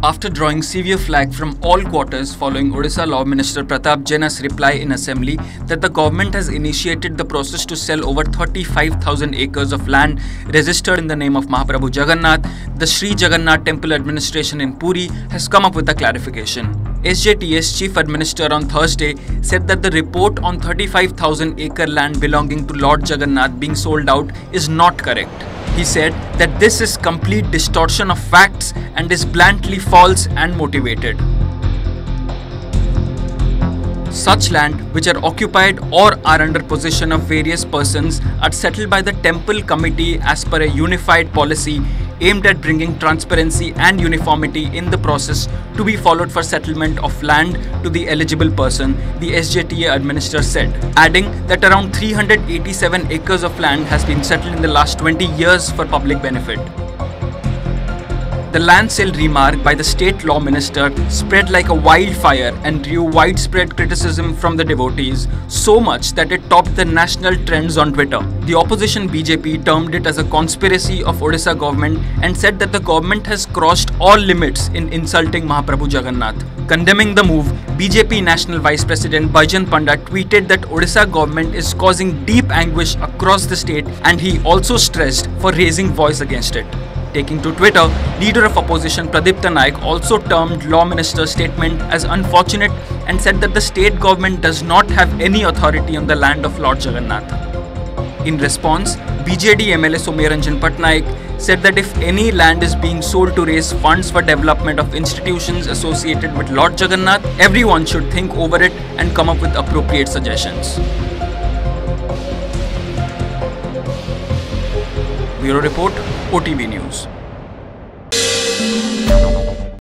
After drawing severe flack from all quarters following Odisha Law Minister Pratap Jena's reply in Assembly that the government has initiated the process to sell over 35,000 acres of land registered in the name of Mahaprabhu Jagannath, the Sri Jagannath Temple Administration in Puri has come up with a clarification. SJTS Chief Administrator on Thursday said that the report on 35,000 acre land belonging to Lord Jagannath being sold out is not correct. He said that this is complete distortion of facts and is blatantly false and motivated. Such land which are occupied or are under possession of various persons are settled by the temple committee as per a unified policy aimed at bringing transparency and uniformity in the process to be followed for settlement of land to the eligible person, the SJTA administrator said, adding that around 387 acres of land has been settled in the last 20 years for public benefit. The land sale remark by the state law minister spread like a wildfire and drew widespread criticism from the devotees, so much that it topped the national trends on Twitter. The opposition BJP termed it as a conspiracy of Odisha government and said that the government has crossed all limits in insulting Mahaprabhu Jagannath. Condemning the move, BJP National Vice President Baijan Panda tweeted that Odisha government is causing deep anguish across the state, and he also stressed for raising voice against it. Taking to Twitter, leader of opposition Pradipta Naik also termed Law Minister's statement as unfortunate and said that the state government does not have any authority on the land of Lord Jagannath. In response, BJD MLA Somyaranjan Patnaik said that if any land is being sold to raise funds for development of institutions associated with Lord Jagannath, everyone should think over it and come up with appropriate suggestions. Bureau Report, OTV News.